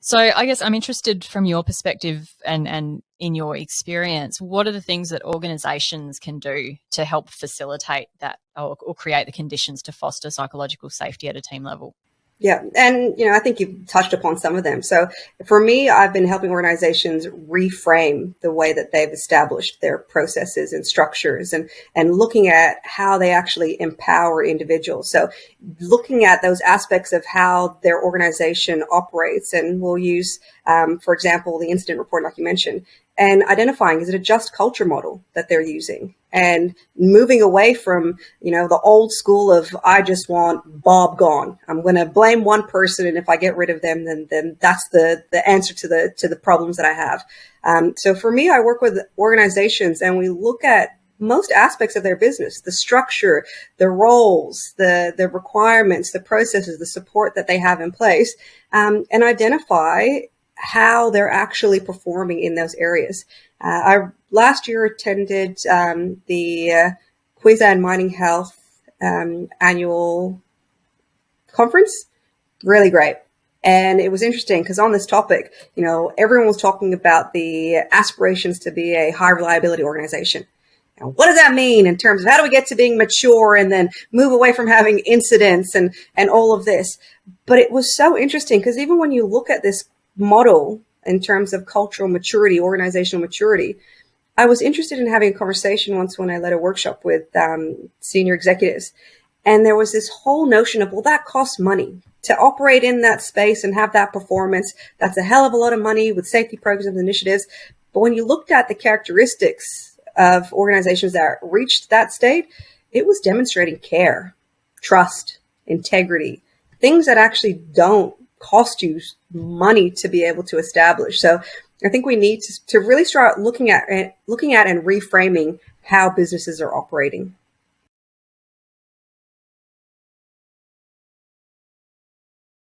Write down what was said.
So I guess I'm interested from your perspective and in your experience, what are the things that organisations can do to help facilitate that or create the conditions to foster psychological safety at a team level? Yeah. And, I think you've touched upon some of them. So for me, I've been helping organizations reframe the way that they've established their processes and structures and looking at how they actually empower individuals. So looking at those aspects of how their organization operates, and we'll use, for example, the incident report, like you mentioned, and identifying, is it a just culture model that they're using? And moving away from, the old school of, I just want Bob gone. I'm going to blame one person, and if I get rid of them, then that's the answer to the problems that I have. So for me, I work with organizations, and we look at most aspects of their business, the structure, the roles, the requirements, the processes, the support that they have in place, and identify how they're actually performing in those areas. I last year attended the Queensland Mining Health annual conference. Really great. And it was interesting because on this topic, everyone was talking about the aspirations to be a high reliability organization. And what does that mean in terms of how do we get to being mature and then move away from having incidents and all of this? But it was so interesting because even when you look at this model in terms of cultural maturity, organizational maturity, I was interested in having a conversation once when I led a workshop with senior executives. And there was this whole notion of, well, that costs money to operate in that space and have that performance. That's a hell of a lot of money with safety programs and initiatives. But when you looked at the characteristics of organizations that reached that state, it was demonstrating care, trust, integrity, things that actually don't cost you money to be able to establish. So I think we need to really start looking at and reframing how businesses are operating.